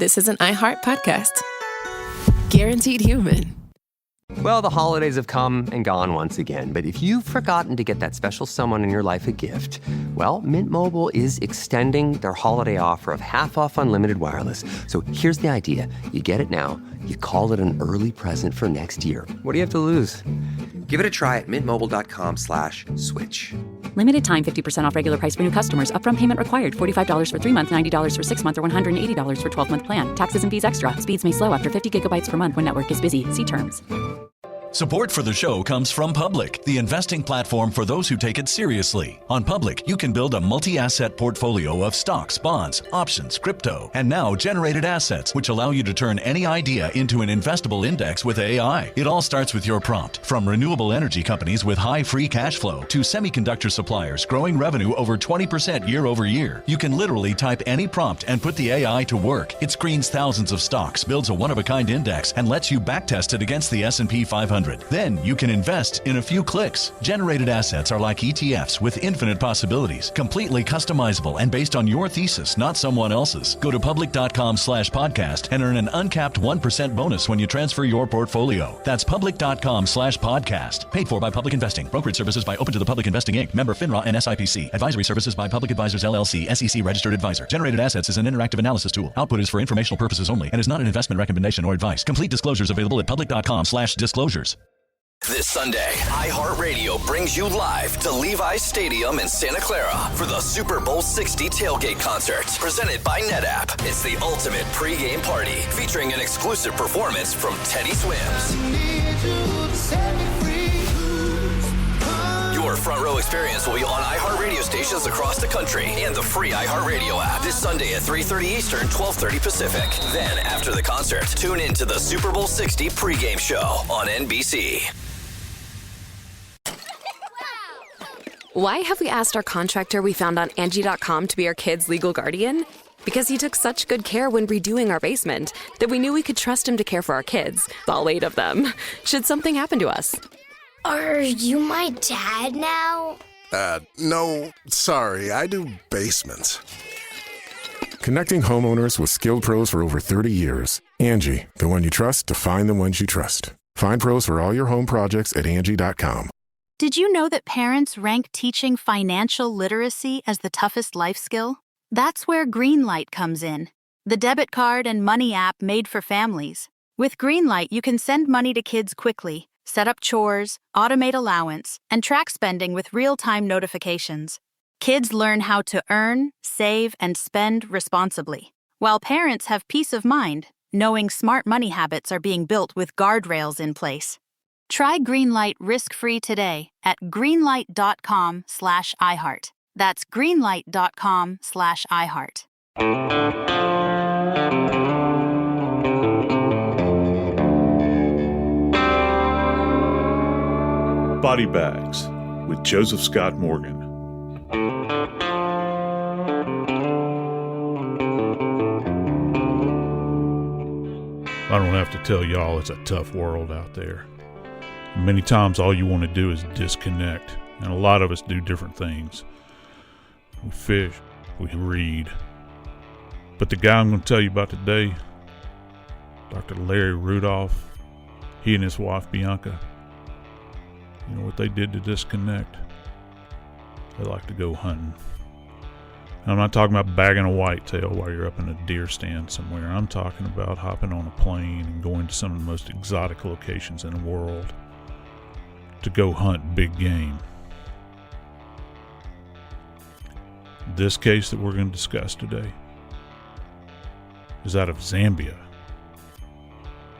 this is an iHeart podcast. Guaranteed human. Well, the holidays have come and gone once again, but if you've forgotten to get that special someone in your life a gift, well, Mint Mobile is extending their holiday offer of half off unlimited wireless. So here's the idea. You get it now. You call it an early present for next year. What do you have to lose? Give it a try at mintmobile.com/switch. Limited time 50% off regular price for new customers. Upfront payment required. $45 for 3 months, $90 for 6 months, or $180 for 12-month plan. Taxes and fees extra. Speeds may slow after 50 gigabytes per month when network is busy. See terms. Support for the show comes from Public, the investing platform for those who take it seriously. On Public, you can build a multi-asset portfolio of stocks, bonds, options, crypto, and now generated assets, which allow you to turn any idea into an investable index with AI. It all starts with your prompt. From renewable energy companies with high free cash flow to semiconductor suppliers growing revenue over 20% year over year. You can literally type any prompt and put the AI to work. It screens thousands of stocks, builds a one-of-a-kind index, and lets you backtest it against the S&P 500. Then you can invest in a few clicks. Generated assets are like ETFs with infinite possibilities, completely customizable and based on your thesis, not someone else's. Go to public.com/podcast and earn an uncapped 1% bonus when you transfer your portfolio. That's public.com/podcast. Paid for by Public Investing. Brokerage services by Open to the Public Investing Inc. Member FINRA and SIPC. Advisory services by Public Advisors LLC, SEC registered advisor. Generated assets is an interactive analysis tool. Output is for informational purposes only and is not an investment recommendation or advice. Complete disclosures available at public.com/disclosures. This Sunday, iHeartRadio brings you live to Levi's Stadium in Santa Clara for the Super Bowl 60 tailgate concert, presented by NetApp. It's the ultimate pregame party, featuring an exclusive performance from Teddy Swims. Your front row experience will be on iHeartRadio stations across the country and the free iHeartRadio app this Sunday at 3:30 Eastern, 12:30 Pacific. Then, after the concert, tune in to the Super Bowl 60 pregame show on NBC. Why have we asked our contractor we found on Angie.com to be our kids' legal guardian? Because he took such good care when redoing our basement that we knew we could trust him to care for our kids, all 8 of them, should something happen to us. Are you my dad now? No, sorry, I do basements. Connecting homeowners with skilled pros for over 30 years. Angie, the one you trust to find the ones you trust. Find pros for all your home projects at Angie.com. Did you know that parents rank teaching financial literacy as the toughest life skill? That's where Greenlight comes in, the debit card and money app made for families. With Greenlight, you can send money to kids quickly, set up chores, automate allowance, and track spending with real-time notifications. Kids learn how to earn, save, and spend responsibly, while parents have peace of mind, knowing smart money habits are being built with guardrails in place. Try Greenlight risk-free today at greenlight.com/iHeart. That's greenlight.com/iHeart. Body Bags with Joseph Scott Morgan. I don't have to tell y'all it's a tough world out there. Many times all you want to do is disconnect, and a lot of us do different things. We fish, we read. But the guy I'm going to tell you about today, Dr. Larry Rudolph, he and his wife Bianca, you know what they did to disconnect? They like to go hunting. I'm not talking about bagging a whitetail while you're up in a deer stand somewhere. I'm talking about hopping on a plane and going to some of the most exotic locations in the world to go hunt big game. This case that we're going to discuss today is out of Zambia.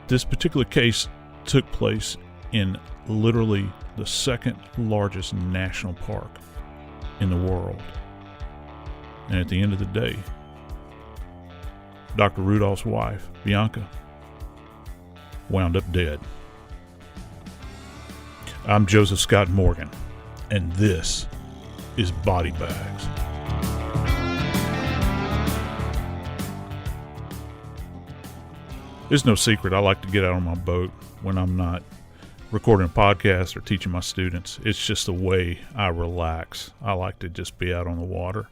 This particular case took place in literally the second largest national park in the world. And at the end of the day, Dr. Rudolph's wife, Bianca, wound up dead. I'm Joseph Scott Morgan, and this is Body Bags. It's no secret I like to get out on my boat when I'm not recording a podcast or teaching my students. It's just the way I relax. I like to just be out on the water.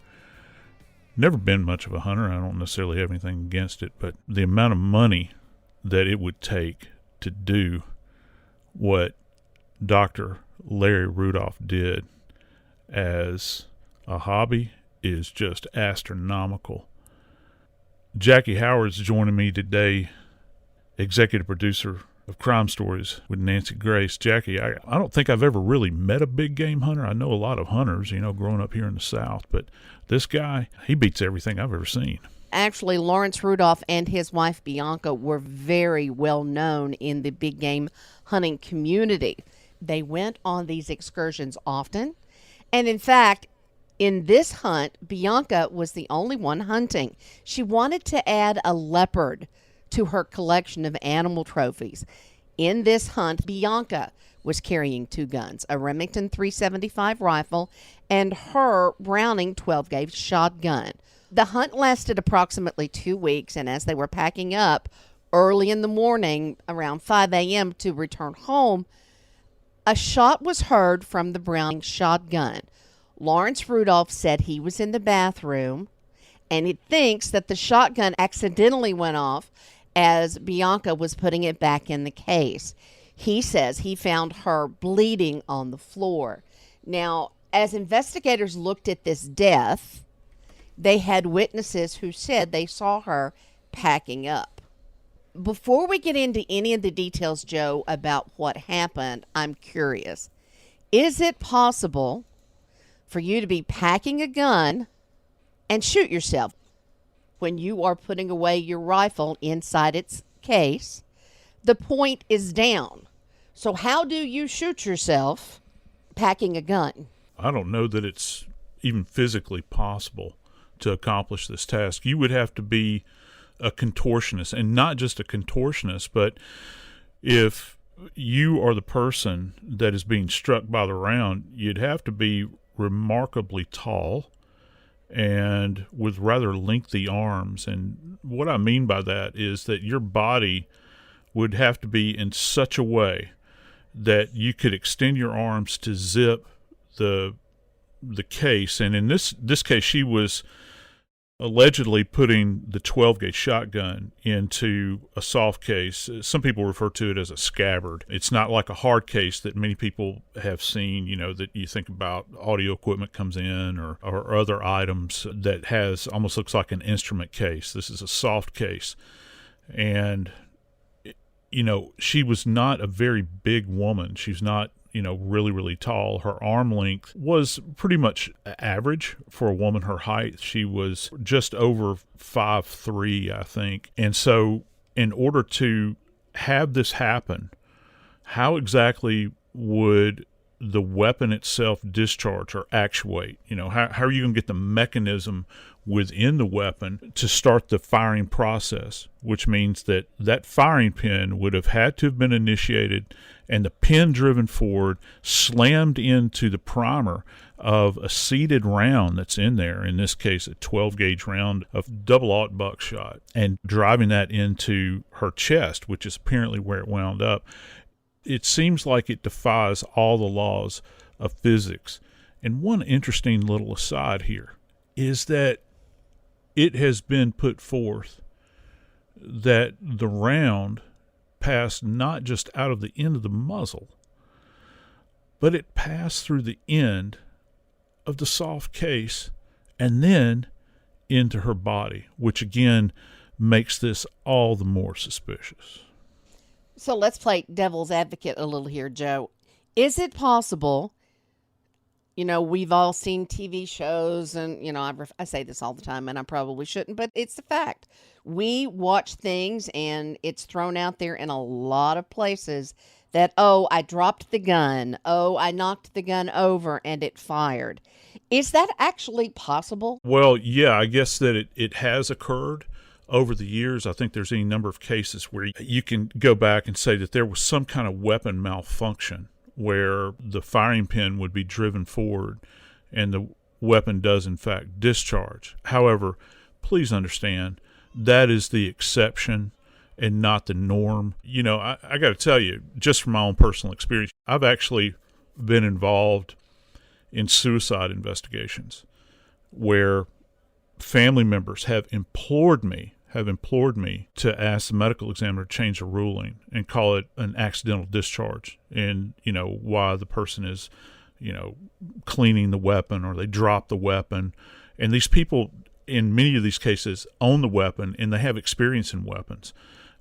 Never been much of a hunter. I don't necessarily have anything against it, but the amount of money that it would take to do what Dr. Larry Rudolph did as a hobby is just astronomical. Jackie Howard's joining me today, executive producer of Crime Stories with Nancy Grace. Jackie, I don't think I've ever really met a big game hunter. I know a lot of hunters, growing up here in the South, but this guy, he beats everything I've ever seen. Actually, Lawrence Rudolph and his wife Bianca were very well known in the big game hunting community. They went on these excursions often, and in fact, in this hunt, Bianca was the only one hunting. She wanted to add a leopard to her collection of animal trophies. In this hunt, Bianca was carrying 2 guns, a Remington 375 rifle and her Browning 12-gauge shotgun. The hunt lasted approximately 2 weeks, and as they were packing up early in the morning, around 5 a.m. to return home, a shot was heard from the Browning shotgun. Lawrence Rudolph said he was in the bathroom, and he thinks that the shotgun accidentally went off as Bianca was putting it back in the case. He says he found her bleeding on the floor. Now, as investigators looked at this death, they had witnesses who said they saw her packing up. Before we get into any of the details, Joe, about what happened, I'm curious. Is it possible for you to be packing a gun and shoot yourself when you are putting away your rifle inside its case? The point is down. So how do you shoot yourself packing a gun? I don't know that it's even physically possible to accomplish this task. You would have to be a contortionist, and not just a contortionist, but if you are the person that is being struck by the round, you'd have to be remarkably tall and with rather lengthy arms. And what I mean by that is that your body would have to be in such a way that you could extend your arms to zip the case. And in this case, she was allegedly putting the 12-gauge shotgun into a soft case. Some people refer to it as a scabbard. It's not like a hard case that many people have seen, that you think about audio equipment comes in or other items that has almost looks like an instrument case. This is a soft case. And, she was not a very big woman. She's not, really, really tall. Her arm length was pretty much average for a woman her height. She was just over 5'3", I think. And so in order to have this happen, how exactly would the weapon itself discharge or actuate? How are you going to get the mechanism within the weapon to start the firing process, which means that firing pin would have had to have been initiated and the pin driven forward, slammed into the primer of a seated round that's in there, in this case a 12-gauge round of double-aught buckshot, and driving that into her chest, which is apparently where it wound up. It seems like it defies all the laws of physics. And one interesting little aside here is that it has been put forth that the round passed not just out of the end of the muzzle, but it passed through the end of the soft case and then into her body, which again makes this all the more suspicious. So let's play devil's advocate a little here, Joe. Is it possible, we've all seen TV shows, and, I say this all the time, and I probably shouldn't, but it's a fact. We watch things, and it's thrown out there in a lot of places that, I dropped the gun. I knocked the gun over, and it fired. Is that actually possible? Well, yeah, I guess that it has occurred over the years. I think there's any number of cases where you can go back and say that there was some kind of weapon malfunction where the firing pin would be driven forward and the weapon does in fact discharge. However, please understand that is the exception and not the norm. I got to tell you, just from my own personal experience, I've actually been involved in suicide investigations where family members have implored me to ask the medical examiner to change the ruling and call it an accidental discharge. And, while the person is, cleaning the weapon or they drop the weapon. And these people, in many of these cases, own the weapon and they have experience in weapons.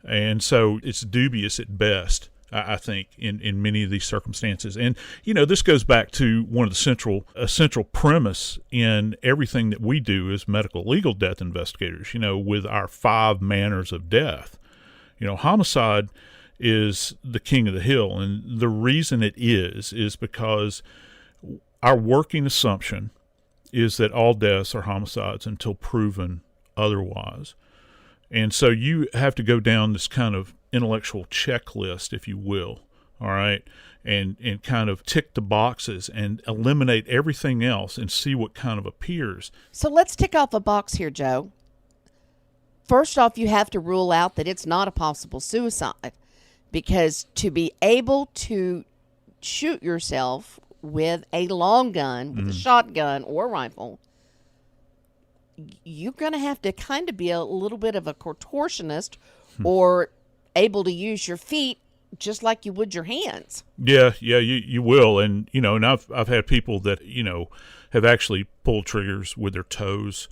And so it's dubious at best, I think, in many of these circumstances. And, this goes back to one of the central premise in everything that we do as medical legal death investigators, with our 5 manners of death. Homicide is the king of the hill. And the reason it is because our working assumption is that all deaths are homicides until proven otherwise. And so you have to go down this kind of intellectual checklist, if you will, all right, and kind of tick the boxes and eliminate everything else and see what kind of appears. So let's tick off a box here, Joe. First off, you have to rule out that it's not a possible suicide, because to be able to shoot yourself with a long gun, with a shotgun or rifle, you're going to have to kind of be a little bit of a contortionist or able to use your feet just like you would your hands. Yeah, you will. And, and I've had people that, have actually pulled triggers with their toes.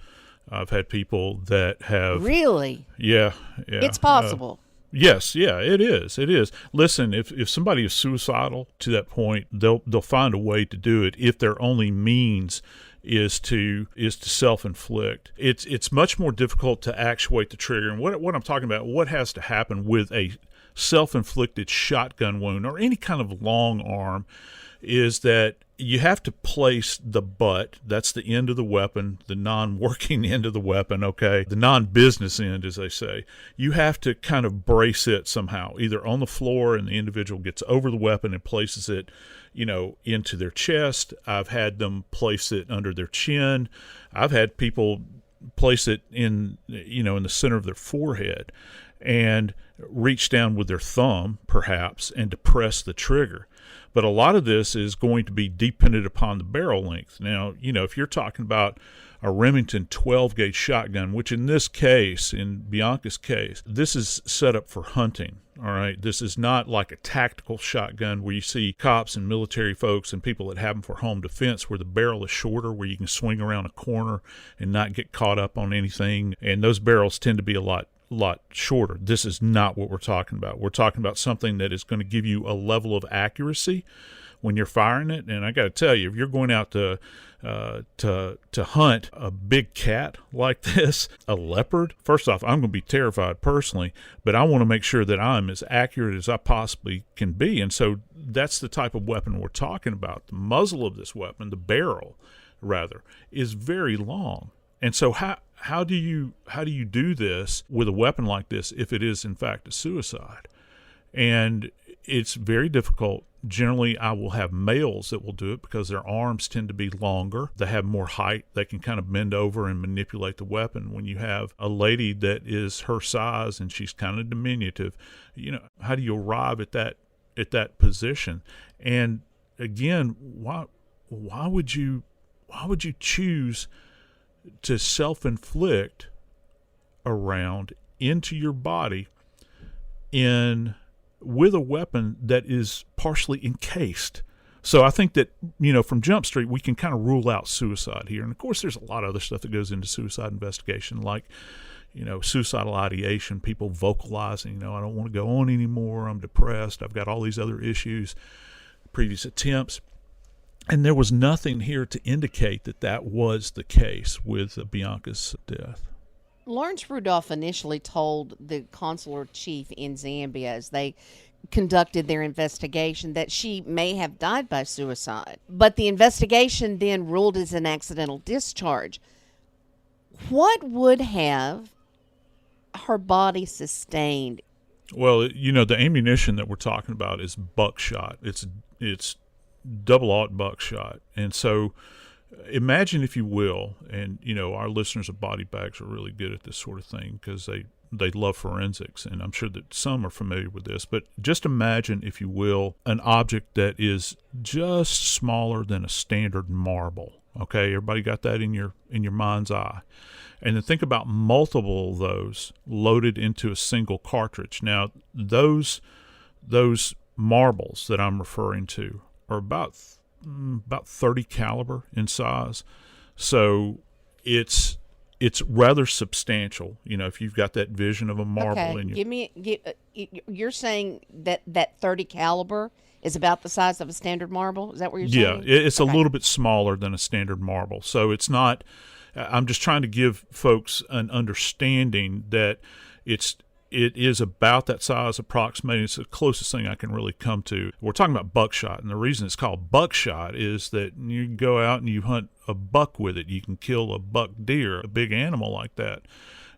I've had people that have... Really? Yeah. It's possible. Yes, yeah, it is. It is. Listen, if somebody is suicidal to that point, they'll find a way to do it if their only means is to self-inflict. It's much more difficult to actuate the trigger. And what I'm talking about, what has to happen with a self-inflicted shotgun wound or any kind of long arm, is that you have to place the butt, that's the end of the weapon, the non-working end of the weapon, okay, the non-business end, as they say. You have to kind of brace it somehow, either on the floor and the individual gets over the weapon and places it, into their chest. I've had them place it under their chin. I've had people place it in the center of their forehead and reach down with their thumb, perhaps, and depress the trigger. But a lot of this is going to be dependent upon the barrel length. Now, if you're talking about a Remington 12-gauge shotgun, which in this case, in Bianca's case, this is set up for hunting, all right? This is not like a tactical shotgun where you see cops and military folks and people that have them for home defense, where the barrel is shorter, where you can swing around a corner and not get caught up on anything. And those barrels tend to be a lot shorter. This is not what we're talking about. We're talking about something that is going to give you a level of accuracy when you're firing it. And I got to tell you, if you're going out to hunt a big cat like this, a leopard, first off, I'm going to be terrified personally, but I want to make sure that I'm as accurate as I possibly can be. And so that's the type of weapon we're talking about. The muzzle of this weapon, the barrel rather, is very long. And so how do you do this with a weapon like this if it is in fact a suicide? And it's very difficult. Generally, I will have males that will do it because their arms tend to be longer. They have more height. They can kind of bend over and manipulate the weapon. When you have a lady that is her size and she's kind of diminutive, how do you arrive at that position? And again, why would you choose to self-inflict a round into your body with a weapon that is partially encased? So I think that, from Jump Street, we can kind of rule out suicide here. And of course, there's a lot of other stuff that goes into suicide investigation, like, suicidal ideation, people vocalizing, I don't want to go on anymore, I'm depressed, I've got all these other issues, previous attempts. And there was nothing here to indicate that was the case with Bianca's death. Lawrence Rudolph initially told the consular chief in Zambia, as they conducted their investigation, that she may have died by suicide. But the investigation then ruled as an accidental discharge. What would have her body sustained? Well, the ammunition that we're talking about is buckshot. It's double-aught buckshot. And so imagine, if you will, and our listeners of Body Bags are really good at this sort of thing because they love forensics, and I'm sure that some are familiar with this, but just imagine, if you will, an object that is just smaller than a standard marble, Okay, everybody got that in your mind's eye. And then think about multiple of those loaded into a single cartridge. Now, those marbles that I'm referring to are about 30 caliber in size. So it's rather substantial, if you've got that vision of a marble in you. You're saying that 30 caliber is about the size of a standard marble? Is that what you're saying? Yeah, it's a little bit smaller than a standard marble. So it's not, I'm just trying to give folks an understanding that it is about that size approximately. It's the closest thing I can really come to. We're talking about buckshot, and the reason it's called buckshot is that you can go out and you hunt a buck with it. You can kill a buck deer, a big animal like that.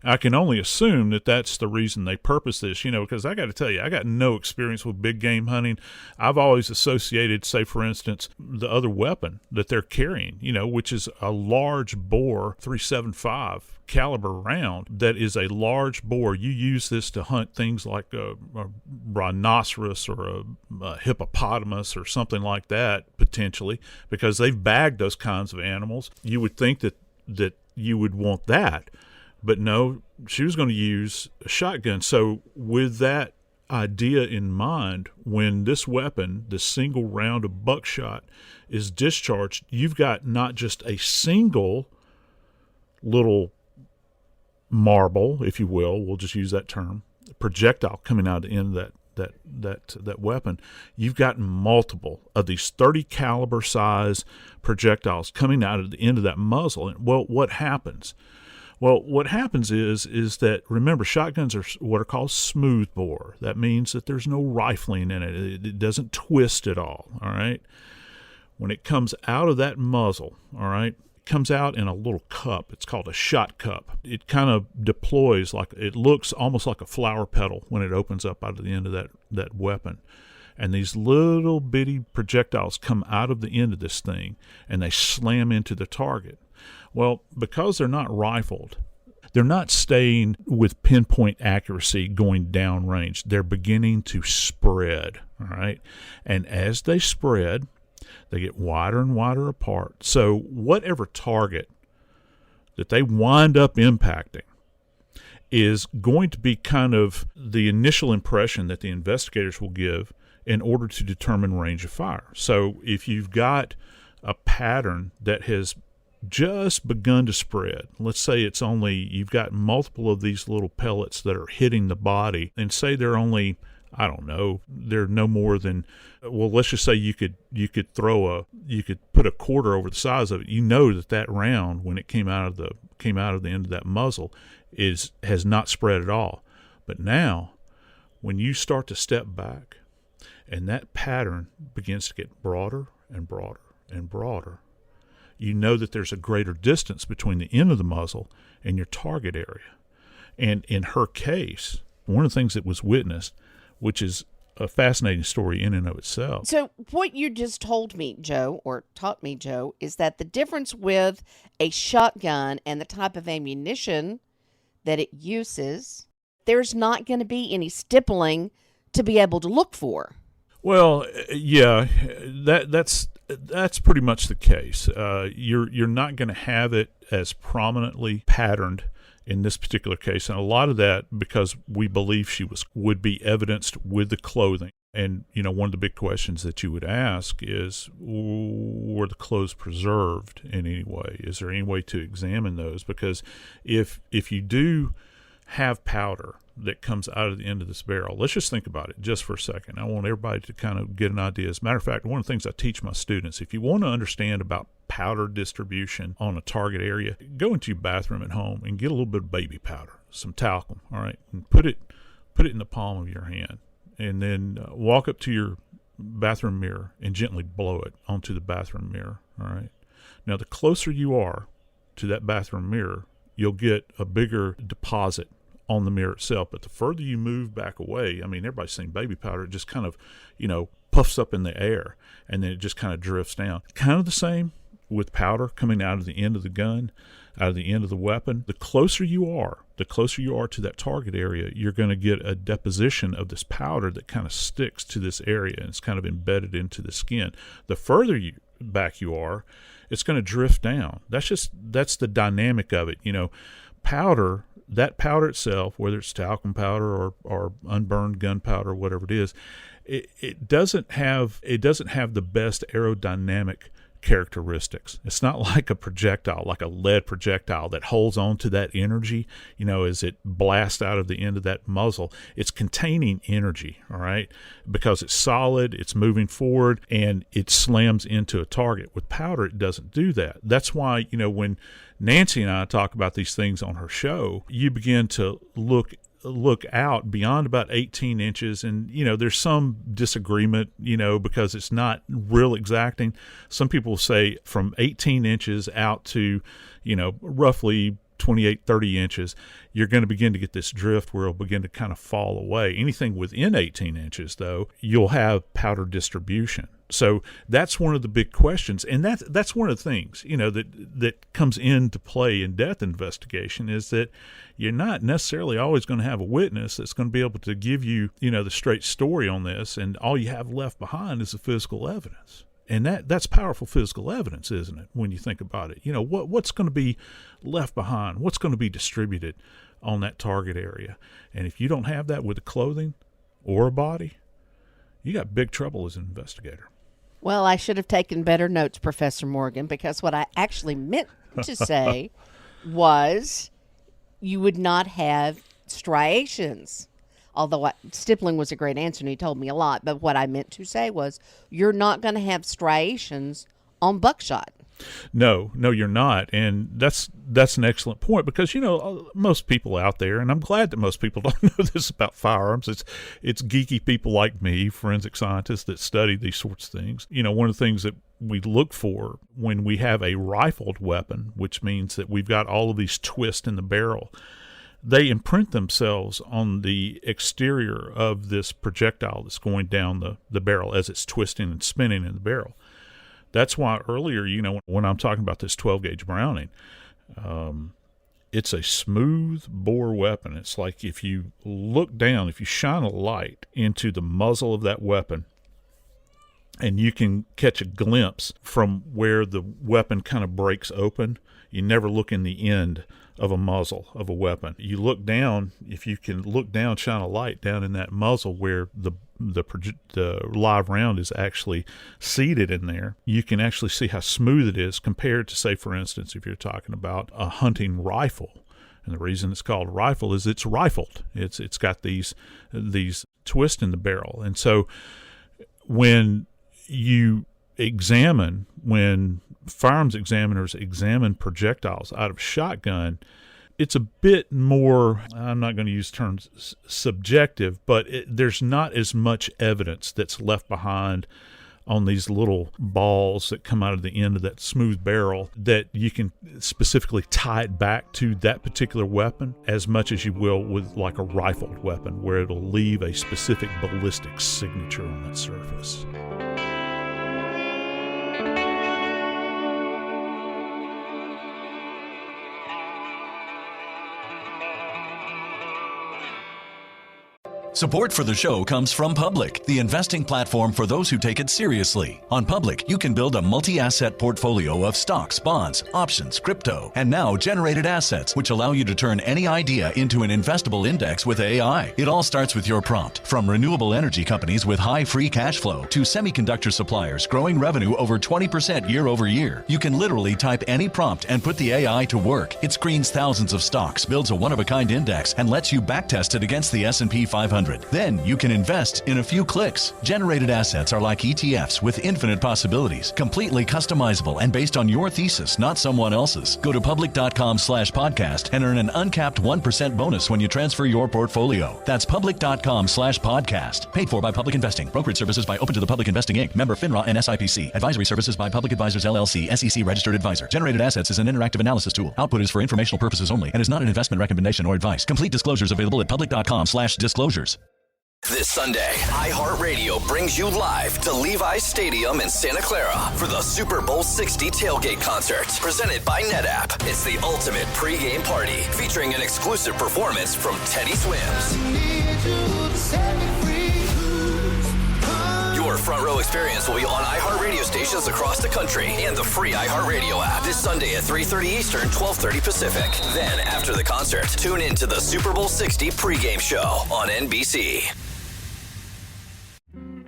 I can only assume that that's the reason they purpose this, because I got to tell you, I got no experience with big game hunting. I've always associated, say, for instance, the other weapon that they're carrying, which is a large bore 375 caliber round that is a large bore. You use this to hunt things like a rhinoceros or a hippopotamus or something like that, potentially, because they've bagged those kinds of animals. You would think that you would want that. But no, she was going to use a shotgun. So with that idea in mind, when this weapon, the single round of buckshot, is discharged, you've got not just a single little marble, if you will, we'll just use that term, projectile coming out of the end of that weapon. You've got multiple of these 30 caliber size projectiles coming out of the end of that muzzle. And well, what happens? Well, what happens is that, remember, shotguns are what are called smooth bore. That means that there's no rifling in it. It doesn't twist at all right? When it comes out of that muzzle, all right, it comes out in a little cup. It's called a shot cup. It kind of deploys it looks almost like a flower petal when it opens up out of the end of that weapon. And these little bitty projectiles come out of the end of this thing, and they slam into the target. Well, because they're not rifled, they're not staying with pinpoint accuracy going downrange. They're beginning to spread, all right? And as they spread, they get wider and wider apart. So whatever target that they wind up impacting is going to be kind of the initial impression that the investigators will give in order to determine range of fire. So if you've got a pattern that has just begun to spread, let's say you've got multiple of these little pellets that are hitting the body, and say they're only, I don't know, they're no more than, well, let's just say you could put a quarter over the size of it. That round, when it came out of the end of that muzzle, has not spread at all. But now, when you start to step back, and that pattern begins to get broader and broader and broader, you know that there's a greater distance between the end of the muzzle and your target area. And in her case, one of the things that was witnessed, which is a fascinating story in and of itself. So what you just told me, Joe, or taught me, Joe, is that the difference with a shotgun and the type of ammunition that it uses, there's not going to be any stippling to be able to look for. Well, yeah, that's pretty much the case. You're not going to have it as prominently patterned in this particular case, and a lot of that because we believe would be evidenced with the clothing. And one of the big questions that you would ask is, were the clothes preserved in any way? Is there any way to examine those? Because if you do have powder that comes out of the end of this barrel, let's just think about it just for a second. I want everybody to kind of get an idea. As a matter of fact, one of the things I teach my students, if you want to understand about powder distribution on a target area, go into your bathroom at home and get a little bit of baby powder, some talcum, all right, and put it in the palm of your hand, and then walk up to your bathroom mirror and gently blow it onto the bathroom mirror, all right? Now, the closer you are to that bathroom mirror, you'll get a bigger deposit on the mirror itself. But the further you move back away, I mean, everybody's seen baby powder, it just kind of, puffs up in the air, and then it just kind of drifts down. Kind of the same with powder coming out of the end of the gun, out of the end of the weapon. The closer you are to that target area, you're going to get a deposition of this powder that kind of sticks to this area, and it's kind of embedded into the skin. The further back you are, it's going to drift down. That's the dynamic of it. Powder, that powder itself, whether it's talcum powder or unburned gunpowder, whatever it is, it doesn't have the best aerodynamic characteristics. It's not like a projectile, like a lead projectile that holds on to that energy, as it blasts out of the end of that muzzle. It's containing energy, all right, because it's solid, it's moving forward, and it slams into a target. With powder, it doesn't do that. That's why, when Nancy and I talk about these things on her show, you begin to look out beyond about 18 inches, and there's some disagreement, because it's not real exacting. Some people say from 18 inches out to roughly 28-30 inches, you're going to begin to get this drift where it'll begin to kind of fall away. Anything within 18 inches, though, you'll have powder distribution. So that's one of the big questions, and that's one of the things that comes into play in death investigation, is that you're not necessarily always going to have a witness that's going to be able to give you the straight story on this, and all you have left behind is the physical evidence. And that's powerful physical evidence, isn't it, when you think about it? What's going to be left behind? What's going to be distributed on that target area? And if you don't have that with a clothing or a body, you got big trouble as an investigator. Well, I should have taken better notes, Professor Morgan, because what I actually meant to say was you would not have striations. Although stippling was a great answer, and he told me a lot. But what I meant to say was you're not going to have striations on buckshot. No, you're not. And that's an excellent point, because, most people out there, and I'm glad that most people don't know this about firearms. It's geeky people like me, forensic scientists that study these sorts of things. One of the things that we look for when we have a rifled weapon, which means that we've got all of these twists in the barrel, they imprint themselves on the exterior of this projectile that's going down the barrel as it's twisting and spinning in the barrel. That's why earlier, when I'm talking about this 12-gauge Browning, it's a smooth bore weapon. It's like if you look down, if you shine a light into the muzzle of that weapon, and you can catch a glimpse from where the weapon kind of breaks open, you never look in the end of a muzzle of a weapon. You look down, if you can look down, shine a light down in that muzzle where the live round is actually seated in there, you can actually see how smooth it is compared to, say, for instance, if you're talking about a hunting rifle. And the reason it's called a rifle is it's rifled. It's got these twists in the barrel. And so when firearms examiners examine projectiles out of a shotgun, it's a bit more, I'm not going to use terms subjective, but there's not as much evidence that's left behind on these little balls that come out of the end of that smooth barrel that you can specifically tie it back to that particular weapon as much as you will with like a rifled weapon, where it'll leave a specific ballistic signature on that surface. Support for the show comes from Public, the investing platform for those who take it seriously. On Public, you can build a multi-asset portfolio of stocks, bonds, options, crypto, and now generated assets, which allow you to turn any idea into an investable index with AI. It all starts with your prompt. From renewable energy companies with high free cash flow to semiconductor suppliers growing revenue over 20% year over year, you can literally type any prompt and put the AI to work. It screens thousands of stocks, builds a one-of-a-kind index, and lets you backtest it against the S&P 500. Then you can invest in a few clicks. Generated assets are like ETFs with infinite possibilities, completely customizable and based on your thesis, not someone else's. Go to public.com/podcast and earn an uncapped 1% bonus when you transfer your portfolio. That's public.com/podcast. Paid for by Public Investing. Brokerage services by Open to the Public Investing Inc. Member FINRA and SIPC. Advisory services by Public Advisors LLC, SEC registered advisor. Generated assets is an interactive analysis tool. Output is for informational purposes only and is not an investment recommendation or advice. Complete disclosures available at public.com/disclosures. This Sunday, iHeartRadio brings you live to Levi's Stadium in Santa Clara for the Super Bowl 60 tailgate concert, presented by NetApp. It's the ultimate pregame party, featuring an exclusive performance from Teddy Swims. Your front row full experience will be on iHeartRadio stations across the country and the free iHeartRadio app this Sunday at 3:30 Eastern, 12:30 Pacific. Then, after the concert, tune in to the Super Bowl 60 pregame show on NBC.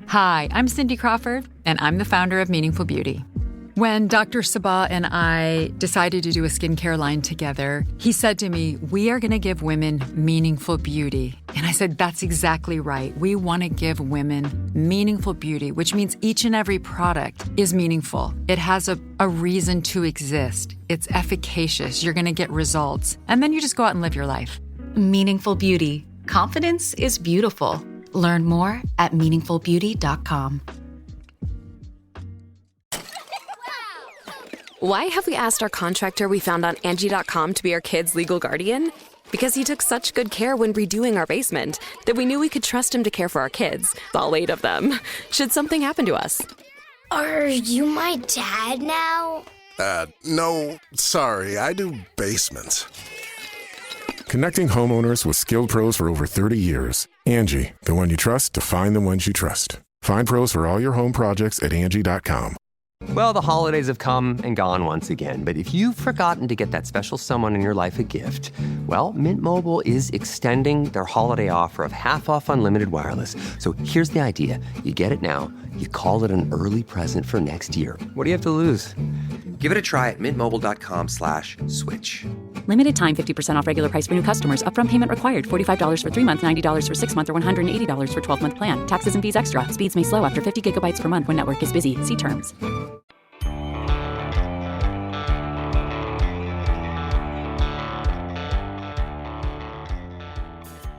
Hi, I'm Cindy Crawford, and I'm the founder of Meaningful Beauty. When Dr. Sabah and I decided to do a skincare line together, he said to me, we are going to give women meaningful beauty. And I said, that's exactly right. We want to give women meaningful beauty, which means each and every product is meaningful. It has a reason to exist. It's efficacious. You're going to get results. And then you just go out and live your life. Meaningful Beauty. Confidence is beautiful. Learn more at meaningfulbeauty.com. Why have we asked our contractor we found on Angie.com to be our kids' legal guardian? Because he took such good care when redoing our basement that we knew we could trust him to care for our kids, all 8 of them, should something happen to us. Are you my dad now? No, sorry, I do basements. Connecting homeowners with skilled pros for over 30 years. Angie, the one you trust to find the ones you trust. Find pros for all your home projects at Angie.com. Well, the holidays have come and gone once again, but if you've forgotten to get that special someone in your life a gift, well, Mint Mobile is extending their holiday offer of half off unlimited wireless. So here's the idea. You get it now, you call it an early present for next year. What do you have to lose? Give it a try at mintmobile.com/switch. Limited time 50% off regular price for new customers. Upfront payment required. $45 for 3 months, $90 for 6 months, or $180 for 12-month plan. Taxes and fees extra. Speeds may slow after 50 gigabytes per month when network is busy. See terms.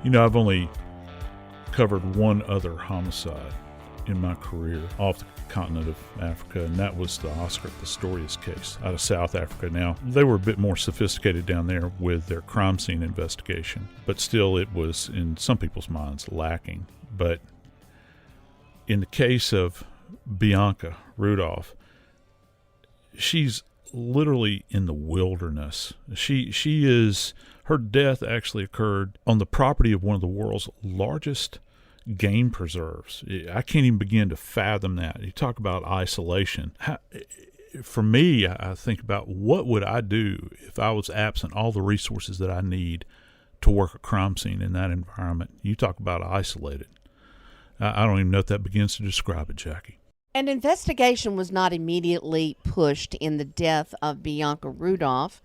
You know, I've only covered one other homicide in my career off the continent of Africa, and that was the Oscar Pistorius case out of South Africa. Now, they were a bit more sophisticated down there with their crime scene investigation, but still it was, in some people's minds, lacking. But in the case of Bianca Rudolph, she's literally in the wilderness. She is, her death actually occurred on the property of one of the world's largest game preserves. I can't even begin to fathom that. You talk about isolation. For me, I think about what would I do if I was absent all the resources that I need to work a crime scene in that environment. You talk about isolated. I don't even know if that begins to describe it, Jackie. An investigation was not immediately pushed in the death of Bianca Rudolph,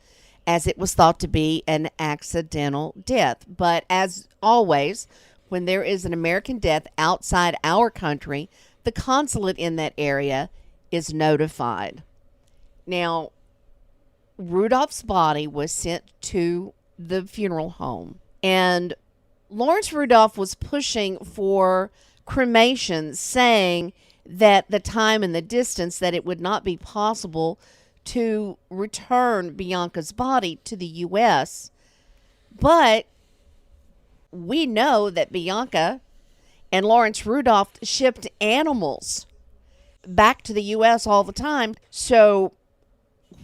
as it was thought to be an accidental death. But as always, when there is an American death outside our country, the consulate in that area is notified. Now, Rudolph's body was sent to the funeral home, and Lawrence Rudolph was pushing for cremation, saying that the time and the distance, that it would not be possible to return Bianca's body to the U.S., but we know that Bianca and Lawrence Rudolph shipped animals back to the U.S. all the time. So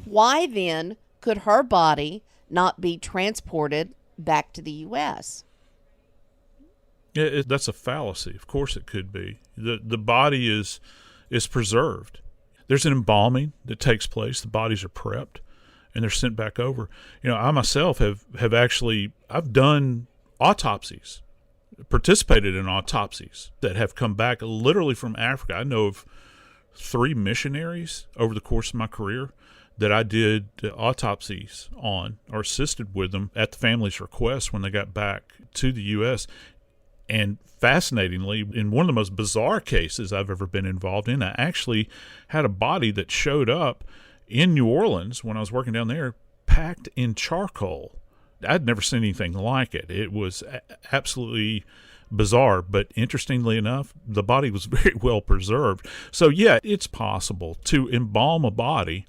why then could her body not be transported back to the U.S.? Yeah, that's a fallacy. Of course it could be. The body is preserved. There's an embalming that takes place. The bodies are prepped, and they're sent back over. You know, I myself have actually, I've done autopsies, participated in autopsies that have come back literally from Africa. I know of 3 missionaries over the course of my career that I did autopsies on or assisted with them at the family's request when they got back to the U.S. And fascinatingly, in one of the most bizarre cases I've ever been involved in, I actually had a body that showed up in New Orleans when I was working down there, packed in charcoal. I'd never seen anything like it. It was absolutely bizarre, but interestingly enough, the body was very well preserved. So yeah, it's possible to embalm a body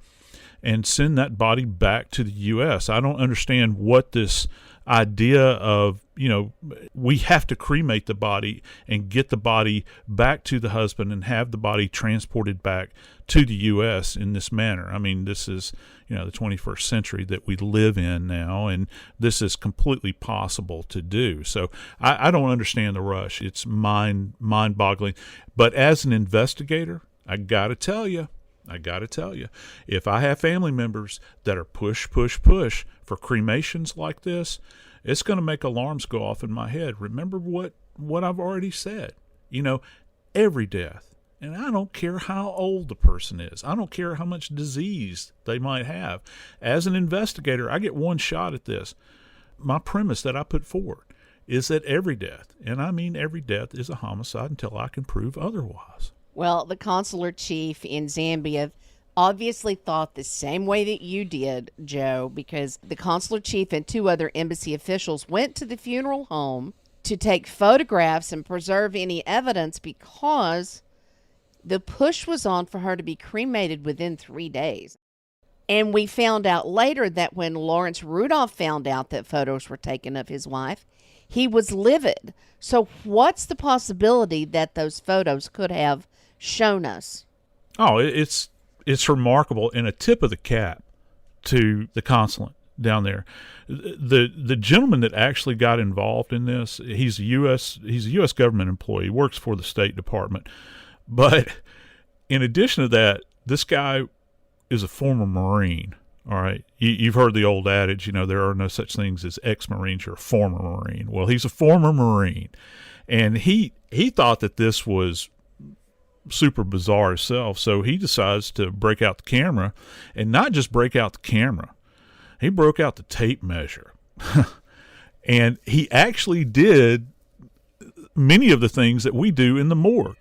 and send that body back to the U.S. I don't understand what this idea of we have to cremate the body and get the body back to the husband and have the body transported back to the U.S. in this manner. I mean, this is, the 21st century that we live in now, and this is completely possible to do. So I don't understand the rush. It's mind-boggling. But as an investigator, I got to tell you, if I have family members that are push for cremations like this, it's going to make alarms go off in my head. Remember what I've already said. Every death, and I don't care how old the person is. I don't care how much disease they might have. As an investigator, I get one shot at this. My premise that I put forward is that every death, and I mean every death, is a homicide until I can prove otherwise. Well, the consular chief in Zambia obviously thought the same way that you did, Joe, because the consular chief and 2 other embassy officials went to the funeral home to take photographs and preserve any evidence because the push was on for her to be cremated within 3 days. And we found out later that when Lawrence Rudolph found out that photos were taken of his wife, he was livid. So what's the possibility that those photos could have shown us? Oh, it's remarkable, and a tip of the cap to the consulate down there. The gentleman that actually got involved in this, he's a U.S. government employee. He works for the State Department. But in addition to that, this guy is a former Marine. All right. You've heard the old adage, there are no such things as ex-Marines or former Marine. Well, he's a former Marine. And he thought that this was super bizarre himself. So he decides to break out the camera, and not just break out the camera. He broke out the tape measure. And he actually did many of the things that we do in the morgue.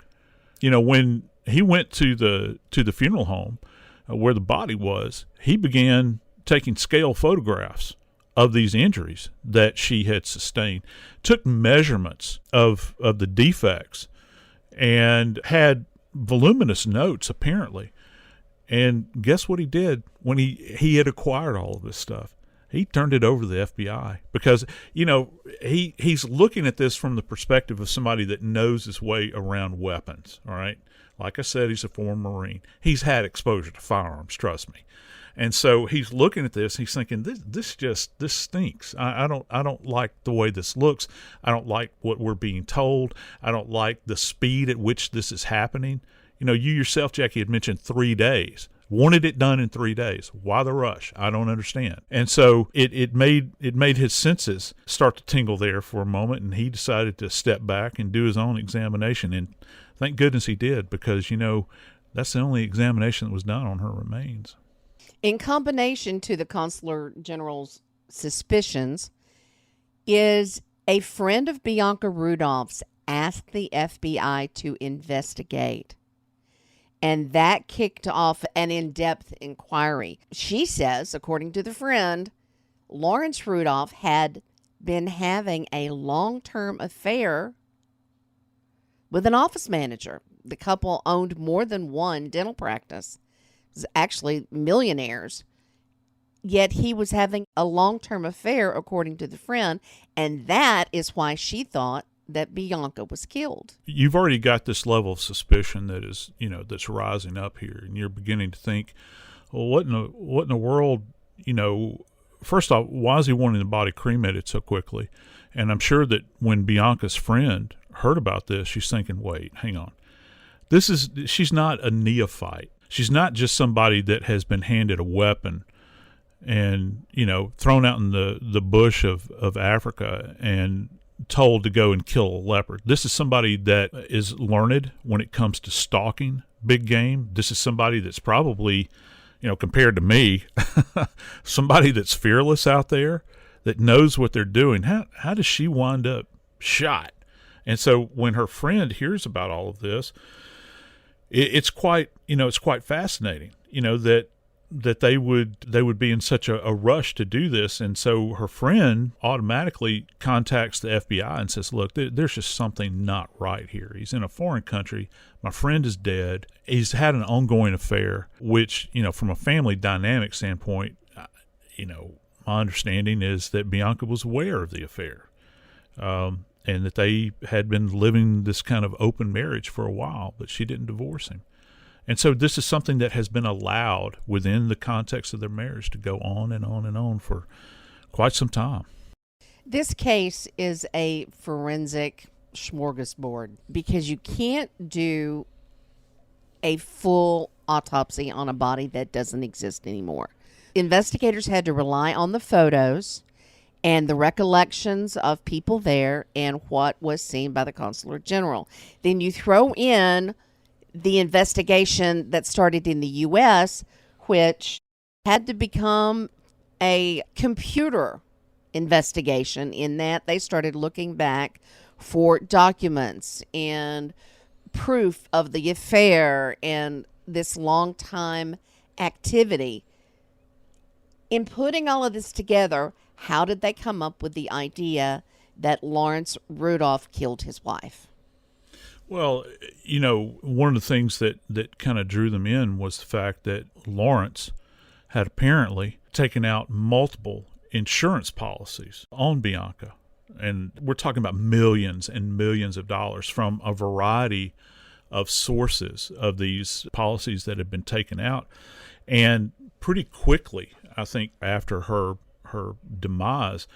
When he went to the funeral home where the body was, he began taking scale photographs of these injuries that she had sustained, took measurements of the defects, and had voluminous notes apparently. And guess what he did when he had acquired all of this stuff? He turned it over to the FBI because, he's looking at this from the perspective of somebody that knows his way around weapons, all right? Like I said, he's a former Marine. He's had exposure to firearms, trust me. And so he's looking at this, he's thinking, this stinks. I don't like the way this looks. I don't like what we're being told. I don't like the speed at which this is happening. You yourself, Jackie, had mentioned 3 days. Wanted it done in 3 days. Why the rush? I don't understand. And so it made his senses start to tingle there for a moment, and he decided to step back and do his own examination. And thank goodness he did, because, that's the only examination that was done on her remains. In combination to the consular general's suspicions is a friend of Bianca Rudolph's asked the FBI to investigate. And that kicked off an in-depth inquiry. She says, according to the friend, Lawrence Rudolph had been having a long-term affair with an office manager. The couple owned more than one dental practice. It was actually millionaires. Yet he was having a long-term affair, according to the friend, and that is why she thought that Bianca was killed. You've already got this level of suspicion that is, that's rising up here, and you're beginning to think, well, what in the world, first off, why is he wanting the body cremated so quickly? And I'm sure that when Bianca's friend heard about this, she's thinking, wait, hang on. She's not a neophyte. She's not just somebody that has been handed a weapon and, thrown out in the bush of Africa and told to go and kill a leopard. This is somebody that is learned when it comes to stalking big game. This is somebody that's probably, compared to me, somebody that's fearless out there, that knows what they're doing. How does she wind up shot? And so when her friend hears about all of this, it's quite fascinating, that they would be in such a rush to do this. And so her friend automatically contacts the FBI and says, look, there's just something not right here. He's in a foreign country. My friend is dead. He's had an ongoing affair, which, from a family dynamic standpoint, my understanding is that Bianca was aware of the affair. and that they had been living this kind of open marriage for a while, but she didn't divorce him. And so this is something that has been allowed within the context of their marriage to go on and on and on for quite some time. This case is a forensic smorgasbord because you can't do a full autopsy on a body that doesn't exist anymore. Investigators had to rely on the photos and the recollections of people there and what was seen by the consular general. Then you throw in the investigation that started in the U.S., which had to become a computer investigation in that they started looking back for documents and proof of the affair and this long time activity. In putting all of this together, how did they come up with the idea that Lawrence Rudolph killed his wife? Well, you know, one of the things that kind of drew them in was the fact that Lawrence had apparently taken out multiple insurance policies on Bianca. And we're talking about millions and millions of dollars from a variety of sources of these policies that had been taken out. And pretty quickly, I think after her demise,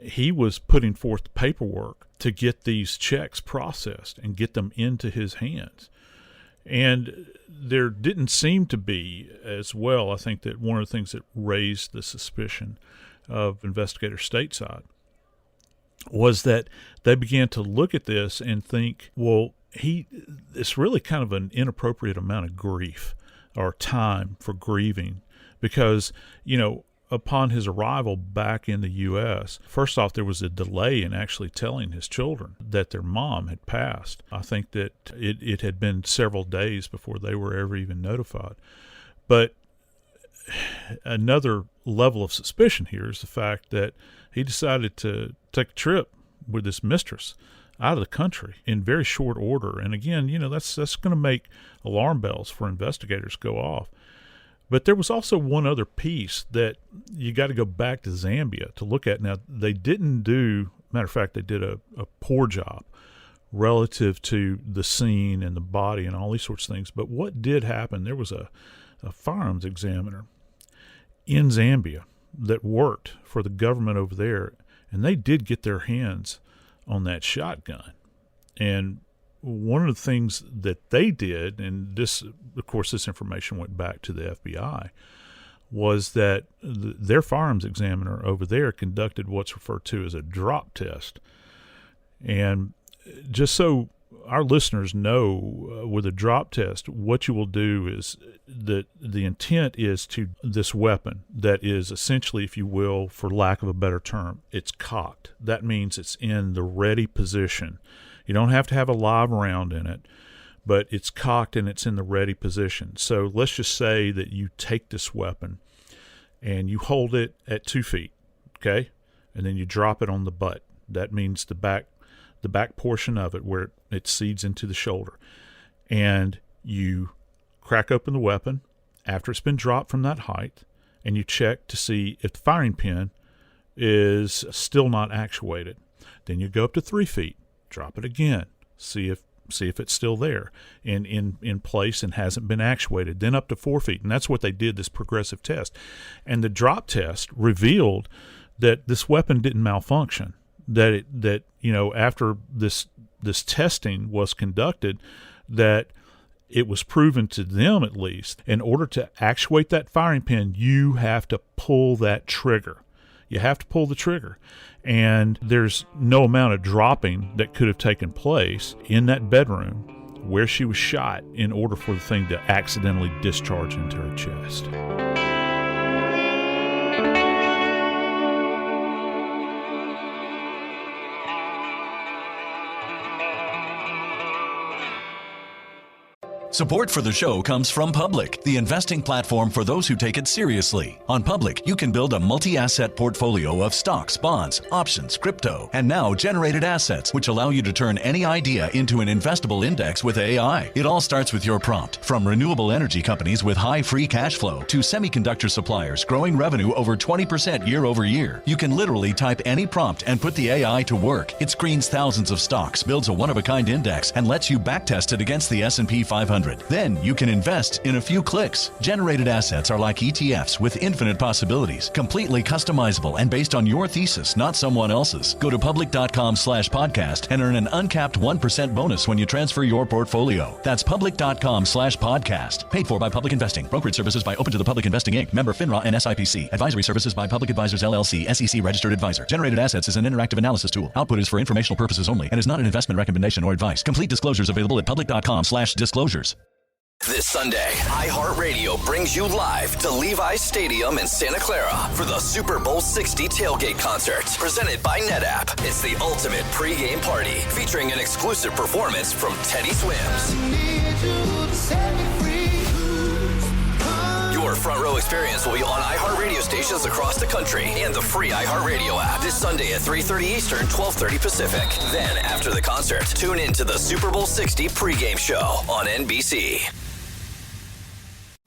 he was putting forth the paperwork to get these checks processed and get them into his hands. And there didn't seem to be as well, I think that one of the things that raised the suspicion of investigators stateside was that they began to look at this and think, well, it's really kind of an inappropriate amount of grief or time for grieving because, you know, upon his arrival back in the U.S., first off, there was a delay in actually telling his children that their mom had passed. I think that it had been several days before they were ever even notified. But another level of suspicion here is the fact that he decided to take a trip with his mistress out of the country in very short order. And again, you know, that's going to make alarm bells for investigators go off. But there was also one other piece that you got to go back to Zambia to look at. Now, they didn't matter of fact, they did a poor job relative to the scene and the body and all these sorts of things. But what did happen, there was a firearms examiner in Zambia that worked for the government over there, and they did get their hands on that shotgun. And one of the things that they did, and this, of course, this information went back to the FBI, was that their firearms examiner over there conducted what's referred to as a drop test. And just so our listeners know, with a drop test, what you will do is the intent is to this weapon that is essentially, if you will, for lack of a better term, it's cocked. That means it's in the ready position. You don't have to have a live round in it, but it's cocked and it's in the ready position. So let's just say that you take this weapon and you hold it at 2 feet, okay? And then you drop it on the butt. That means the back portion of it where it seeds into the shoulder. And you crack open the weapon after it's been dropped from that height, and you check to see if the firing pin is still not actuated. Then you go up to 3 feet, drop it again, see if it's still there and in place and hasn't been actuated. Then up to 4 feet, and that's what they did, this progressive test. And the drop test revealed that this weapon didn't malfunction. That you know, after this testing was conducted, that it was proven to them, at least, in order to actuate that firing pin, you have to pull that trigger. You have to pull the trigger. And there's no amount of dropping that could have taken place in that bedroom where she was shot in order for the thing to accidentally discharge into her chest. Support for the show comes from Public, the investing platform for those who take it seriously. On Public, you can build a multi-asset portfolio of stocks, bonds, options, crypto, and now generated assets, which allow you to turn any idea into an investable index with AI. It all starts with your prompt. From renewable energy companies with high free cash flow to semiconductor suppliers growing revenue over 20% year over year, you can literally type any prompt and put the AI to work. It screens thousands of stocks, builds a one-of-a-kind index, and lets you backtest it against the S&P 500. Then you can invest in a few clicks. Generated assets are like ETFs with infinite possibilities, completely customizable and based on your thesis, not someone else's. Go to public.com/podcast and earn an uncapped 1% bonus when you transfer your portfolio. That's public.com/podcast. Paid for by Public Investing. Brokerage services by Open to the Public Investing Inc. Member FINRA and SIPC. Advisory services by Public Advisors LLC, SEC registered advisor. Generated assets is an interactive analysis tool. Output is for informational purposes only and is not an investment recommendation or advice. Complete disclosures available at public.com/disclosures. This Sunday, iHeartRadio brings you live to Levi's Stadium in Santa Clara for the Super Bowl 60 tailgate concert, presented by NetApp. It's the ultimate pregame party, featuring an exclusive performance from Teddy Swims. Your front row experience will be on iHeartRadio stations across the country and the free iHeartRadio app this Sunday at 3:30 Eastern, 12:30 Pacific. Then, after the concert, tune in to the Super Bowl 60 pregame show on NBC.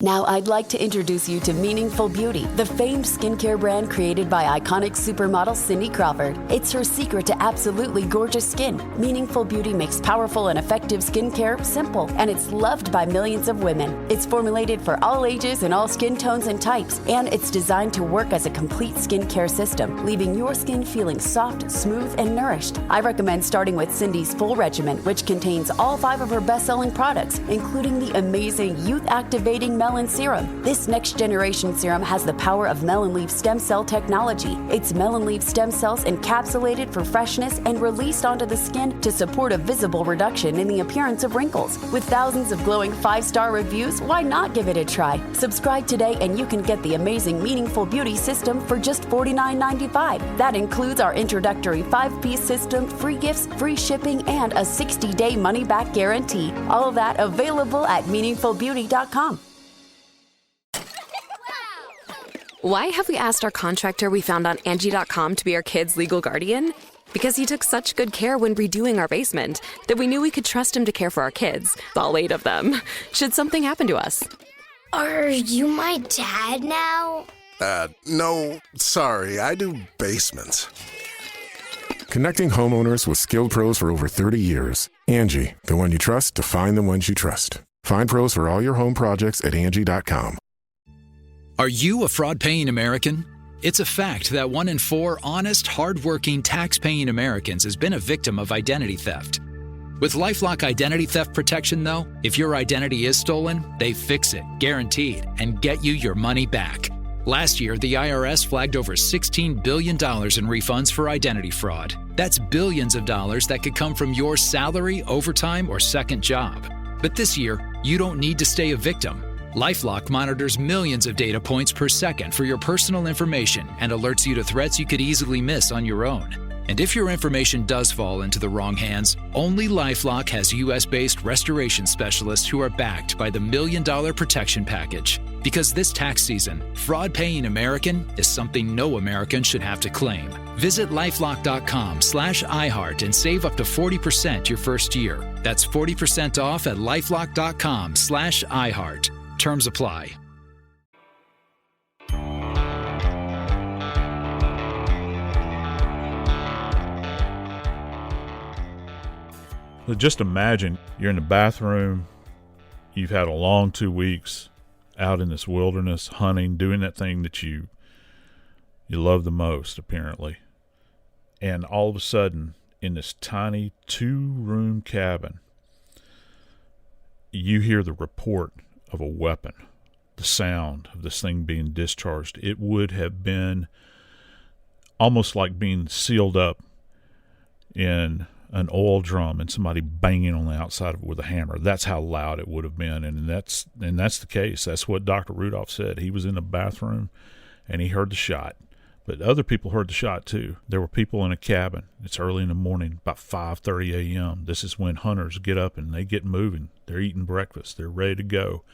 Now I'd like to introduce you to Meaningful Beauty, the famed skincare brand created by iconic supermodel Cindy Crawford. It's her secret to absolutely gorgeous skin. Meaningful Beauty makes powerful and effective skincare simple, and it's loved by millions of women. It's formulated for all ages and all skin tones and types, and it's designed to work as a complete skincare system, leaving your skin feeling soft, smooth, and nourished. I recommend starting with Cindy's full regimen, which contains all 5 of her best-selling products, including the amazing youth-activating melon serum. This next generation serum has the power of melon leaf stem cell technology. It's melon leaf stem cells encapsulated for freshness and released onto the skin to support a visible reduction in the appearance of wrinkles. With thousands of glowing 5-star reviews, why not give it a try? Subscribe today and you can get the amazing Meaningful Beauty system for just $49.95. That includes our introductory 5-piece system, free gifts, free shipping, and a 60-day money-back guarantee. All of that available at meaningfulbeauty.com. Why have we asked our contractor we found on Angie.com to be our kids' legal guardian? Because he took such good care when redoing our basement that we knew we could trust him to care for our kids, all 8 of them, should something happen to us. Are you my dad now? No, sorry, I do basements. Connecting homeowners with skilled pros for over 30 years. Angie, the one you trust to find the ones you trust. Find pros for all your home projects at Angie.com. Are you a fraud-paying American? It's a fact that 1 in 4 honest, hard-working, tax-paying Americans has been a victim of identity theft. With LifeLock Identity Theft Protection, though, if your identity is stolen, they fix it, guaranteed, and get you your money back. Last year, the IRS flagged over $16 billion in refunds for identity fraud. That's billions of dollars that could come from your salary, overtime, or second job. But this year, you don't need to stay a victim. LifeLock monitors millions of data points per second for your personal information and alerts you to threats you could easily miss on your own. And if your information does fall into the wrong hands, only LifeLock has U.S.-based restoration specialists who are backed by the $1 Million Protection Package. Because this tax season, fraud-paying American is something no American should have to claim. Visit LifeLock.com/iHeart and save up to 40% your first year. That's 40% off at LifeLock.com/iHeart. Terms apply. Just imagine you're in the bathroom, you've had a long 2 weeks out in this wilderness, hunting, doing that thing that you love the most, apparently. And all of a sudden, in this tiny 2-room cabin, you hear the report of a weapon, the sound of this thing being discharged. It would have been almost like being sealed up in an oil drum and somebody banging on the outside of it with a hammer. That's how loud it would have been, and that's the case. That's what Dr. Rudolph said. He was in the bathroom and he heard the shot. But other people heard the shot too. There were people in a cabin. It's early in the morning, about 5:30 a.m. This is when hunters get up and they get moving. They're eating breakfast. They're ready to go.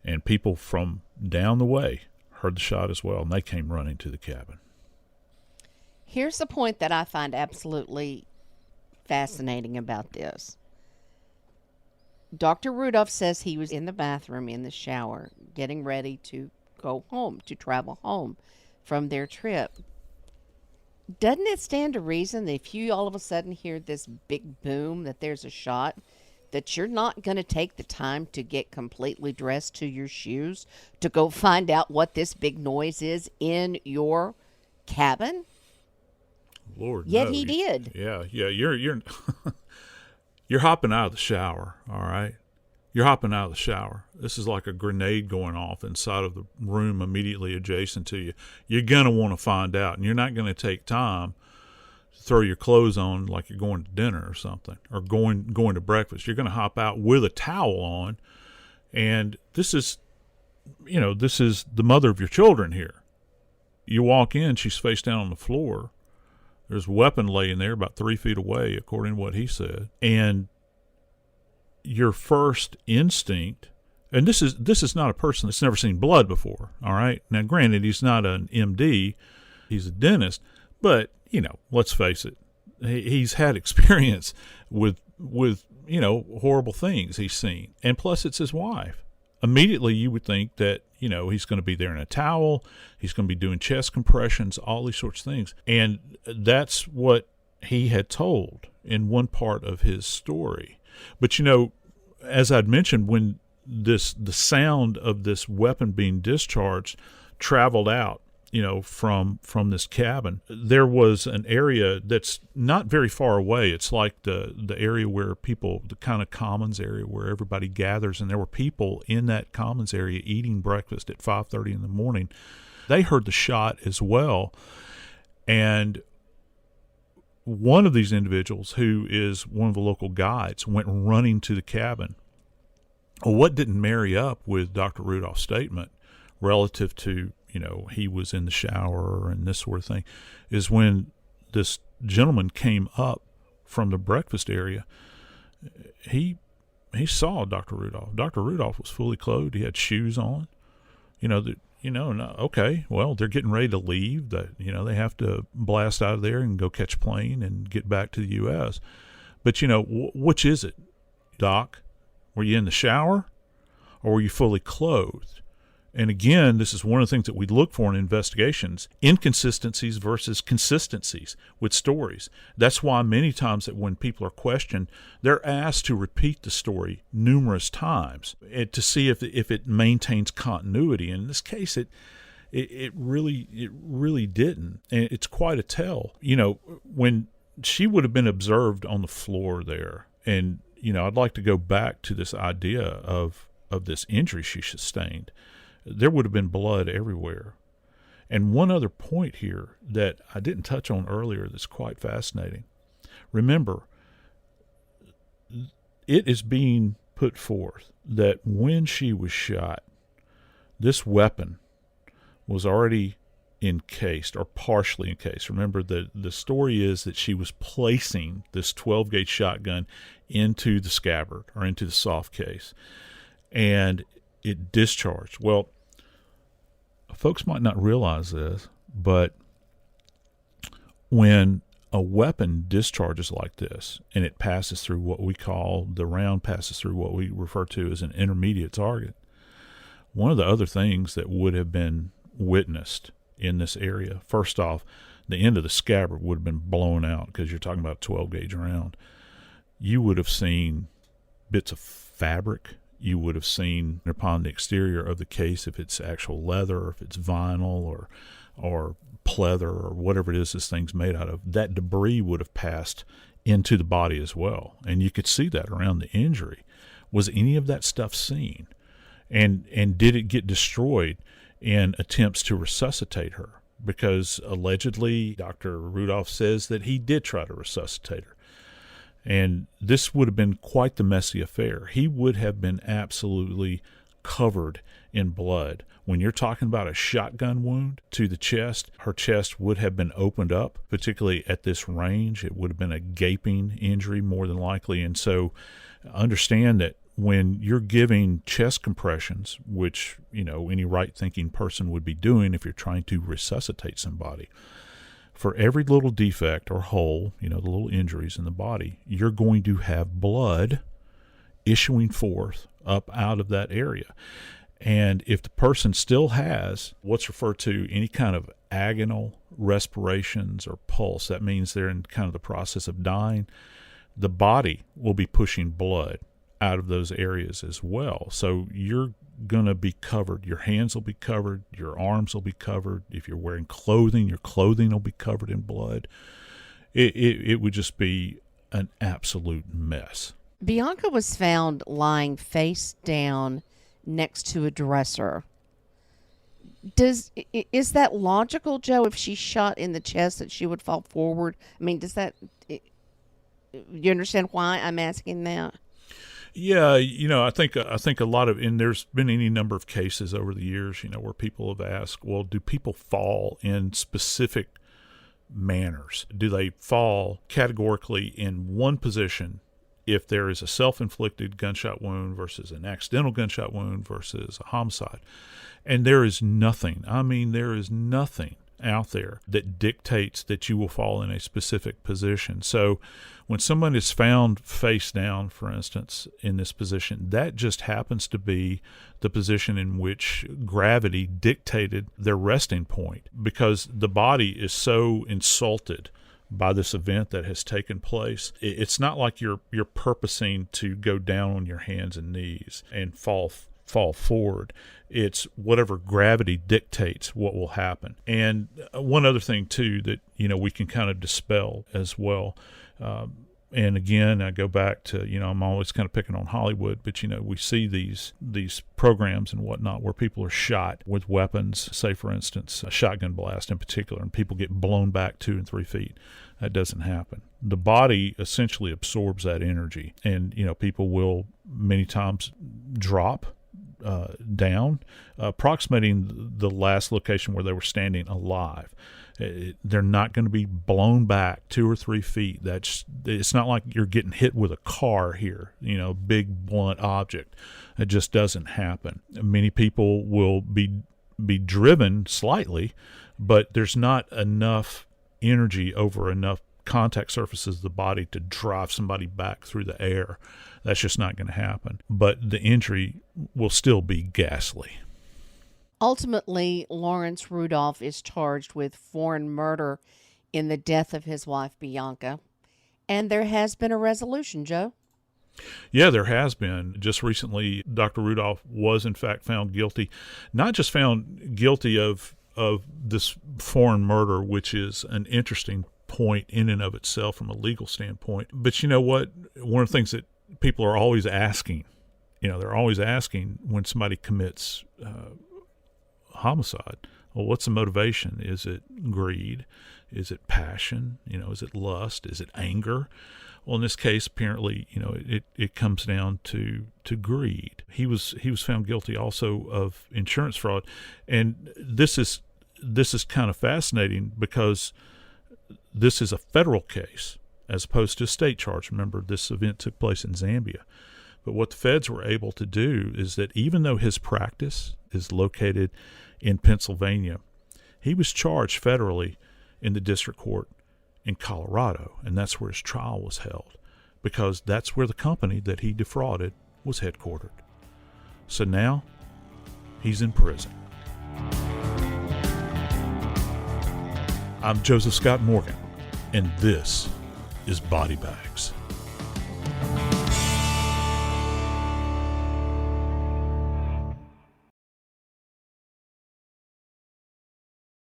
And people from down the way heard the shot as well, and they came running to the cabin. Here's the point that I find absolutely fascinating about this. Dr. Rudolph says he was in the bathroom, in the shower, getting ready to go home, to travel home from their trip. Doesn't it stand to reason that if you all of a sudden hear this big boom, that there's a shot, that you're not going to take the time to get completely dressed to your shoes to go find out what this big noise is in your cabin? Lord, Yet no. he did. Yeah. You're you're hopping out of the shower. All right, you're hopping out of the shower. This is like a grenade going off inside of the room immediately adjacent to you. You're gonna want to find out, and you're not gonna take time to throw your clothes on like you're going to dinner or something, or going to breakfast. You're gonna hop out with a towel on, and this is the mother of your children here. You walk in, she's face down on the floor. There's a weapon laying there about 3 feet away, according to what he said. And your first instinct, and this is not a person that's never seen blood before, all right? Now, granted, he's not an MD, he's a dentist, but, let's face it, he's had experience with horrible things he's seen. And plus, it's his wife. Immediately, you would think that, he's going to be there in a towel, he's going to be doing chest compressions, all these sorts of things. And that's what he had told in one part of his story. But, as I'd mentioned, when the sound of this weapon being discharged traveled out, from this cabin, there was an area that's not very far away. It's like the area where the kind of commons area where everybody gathers, and there were people in that commons area eating breakfast at 5:30 in the morning. They heard the shot as well. And one of these individuals, who is one of the local guides, went running to the cabin. Well, what didn't marry up with Dr. Rudolph's statement relative to, he was in the shower and this sort of thing, is when this gentleman came up from the breakfast area, he saw Dr. Rudolph. Dr. Rudolph was fully clothed. He had shoes on. Okay, well, they're getting ready to leave. They have to blast out of there and go catch a plane and get back to the U.S. But, which is it, Doc? Were you in the shower or were you fully clothed? And again, this is one of the things that we look for in investigations, inconsistencies versus consistencies with stories. That's why many times that when people are questioned, they're asked to repeat the story numerous times to see if it maintains continuity. And in this case, it really didn't. And it's quite a tell. When she would have been observed on the floor there, and, I'd like to go back to this idea of this injury she sustained. There would have been blood everywhere. And one other point here that I didn't touch on earlier that's quite fascinating. Remember, it is being put forth that when she was shot, this weapon was already encased or partially encased. Remember, the story is that she was placing this 12-gauge shotgun into the scabbard or into the soft case, and it discharged. Well, folks might not realize this, but when a weapon discharges like this and it passes through the round passes through what we refer to as an intermediate target, one of the other things that would have been witnessed in this area, first off, the end of the scabbard would have been blown out because you're talking about a 12-gauge round. You would have seen bits of fabric. You would have seen upon the exterior of the case if it's actual leather, or if it's vinyl or pleather or whatever it is this thing's made out of. That debris would have passed into the body as well. And you could see that around the injury. Was any of that stuff seen? And did it get destroyed in attempts to resuscitate her? Because allegedly Dr. Rudolph says that he did try to resuscitate her. And this would have been quite the messy affair. He would have been absolutely covered in blood. When you're talking about a shotgun wound to the chest, her chest would have been opened up, particularly at this range. It would have been a gaping injury more than likely. And so understand that when you're giving chest compressions, which, any right-thinking person would be doing if you're trying to resuscitate somebody, for every little defect or hole, the little injuries in the body, you're going to have blood issuing forth up out of that area. And if the person still has what's referred to any kind of agonal respirations or pulse, that means they're in kind of the process of dying, the body will be pushing blood out of those areas as well. So you're going to be covered. Your hands will be covered. Your arms will be covered. If you're wearing clothing, your clothing will be covered in blood. It would just be an absolute mess. Bianca was found lying face down next to a dresser. Is that logical, Joe? If she's shot in the chest, that she would fall forward? I mean, you understand why I'm asking that? Yeah, I think a lot of, and there's been any number of cases over the years, where people have asked, well, do people fall in specific manners? Do they fall categorically in one position if there is a self-inflicted gunshot wound versus an accidental gunshot wound versus a homicide? And there is nothing out there that dictates that you will fall in a specific position. So when someone is found face down, for instance, in this position, that just happens to be the position in which gravity dictated their resting point, because the body is so insulted by this event that has taken place. It's not like you're purposing to go down on your hands and knees and fall forward. It's whatever gravity dictates what will happen. And one other thing too that we can kind of dispel as well. And again, I go back to, I'm always kind of picking on Hollywood, but we see these programs and whatnot where people are shot with weapons, say for instance, a shotgun blast in particular, and people get blown back 2 and 3 feet. That doesn't happen. The body essentially absorbs that energy, and people will many times drop down, approximating the last location where they were standing alive. They're not going to be blown back 2 or 3 feet. It's not like you're getting hit with a car here, big blunt object. It just doesn't happen. Many people will be driven slightly, but there's not enough energy over enough contact surfaces of the body to drive somebody back through the air. That's just not going to happen. But the injury will still be ghastly. Ultimately, Lawrence Rudolph is charged with foreign murder in the death of his wife, Bianca. And there has been a resolution, Joe. Yeah, there has been. Just recently, Dr. Rudolph was, in fact, found guilty. Not just found guilty of this foreign murder, which is an interesting point in and of itself from a legal standpoint. But you know what? One of the things that people are always asking, they're always asking when somebody commits homicide, well, what's the motivation? Is it greed? Is it passion? Is it lust? Is it anger? Well, in this case, apparently, it comes down to greed. He was found guilty also of insurance fraud, and this is kind of fascinating because this is a federal case as opposed to a state charge. Remember, this event took place in Zambia. But what the feds were able to do is that even though his practice is located in Pennsylvania, he was charged federally in the district court in Colorado, and that's where his trial was held, because that's where the company that he defrauded was headquartered. So now he's in prison. I'm Joseph Scott Morgan, and this is Body Bags.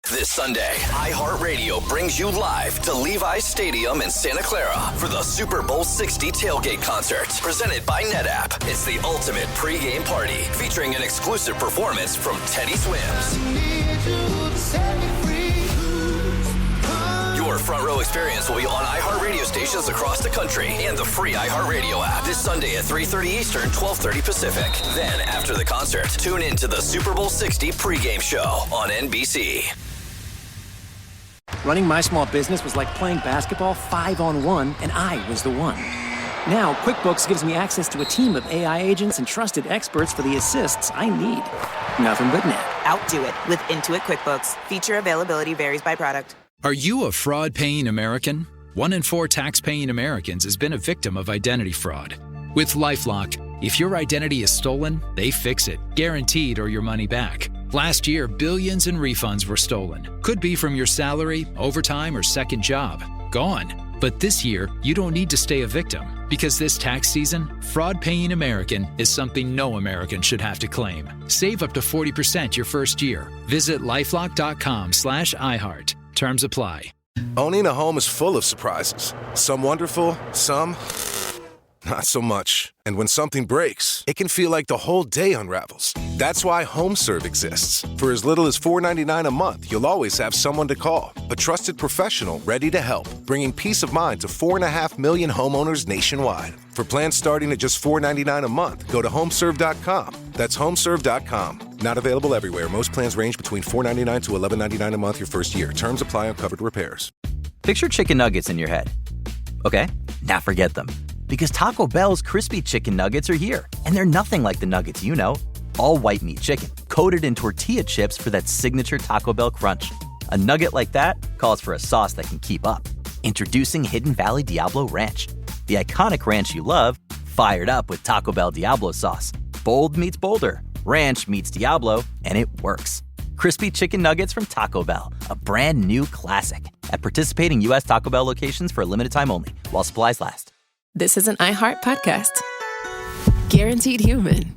This Sunday, iHeartRadio brings you live to Levi's Stadium in Santa Clara for the Super Bowl 60 tailgate concert, presented by NetApp. It's the ultimate pregame party, featuring an exclusive performance from Teddy Swims. Your front row experience will be on iHeartRadio stations across the country and the free iHeartRadio app this Sunday at 3:30 Eastern, 12:30 Pacific. Then, after the concert, tune in to the Super Bowl 60 pregame show on NBC. Running my small business was like playing basketball 5-on-1, and I was the one. Now, QuickBooks gives me access to a team of AI agents and trusted experts for the assists I need. Nothing but net. Outdo it with Intuit QuickBooks. Feature availability varies by product. Are you a fraud-paying American? 1 in 4 tax-paying Americans has been a victim of identity fraud. With LifeLock, if your identity is stolen, they fix it, guaranteed, or your money back. Last year, billions in refunds were stolen. Could be from your salary, overtime, or second job. Gone. But this year, you don't need to stay a victim, because this tax season, fraud-paying American is something no American should have to claim. Save up to 40% your first year. Visit lifelock.com/iHeart. Terms apply. Owning a home is full of surprises. Some wonderful, some not so much. And when something breaks, it can feel like the whole day unravels. That's why HomeServe exists. For as little as $4.99 a month, you'll always have someone to call. A trusted professional ready to help, bringing peace of mind to 4.5 million homeowners nationwide. For plans starting at just $4.99 a month, go to homeserve.com. That's homeserve.com. Not available everywhere. Most plans range between $4.99 to $11.99 a month your first year. Terms apply on covered repairs. Picture chicken nuggets in your head. Okay, now forget them. Because Taco Bell's crispy chicken nuggets are here. And they're nothing like the nuggets you know. All white meat chicken, coated in tortilla chips for that signature Taco Bell crunch. A nugget like that calls for a sauce that can keep up. Introducing Hidden Valley Diablo Ranch. The iconic ranch you love, fired up with Taco Bell Diablo sauce. Bold meets bolder. Ranch meets Diablo, and it works. Crispy chicken nuggets from Taco Bell, a brand new classic. At participating U.S. Taco Bell locations for a limited time only, while supplies last. This is an iHeart podcast. Guaranteed human.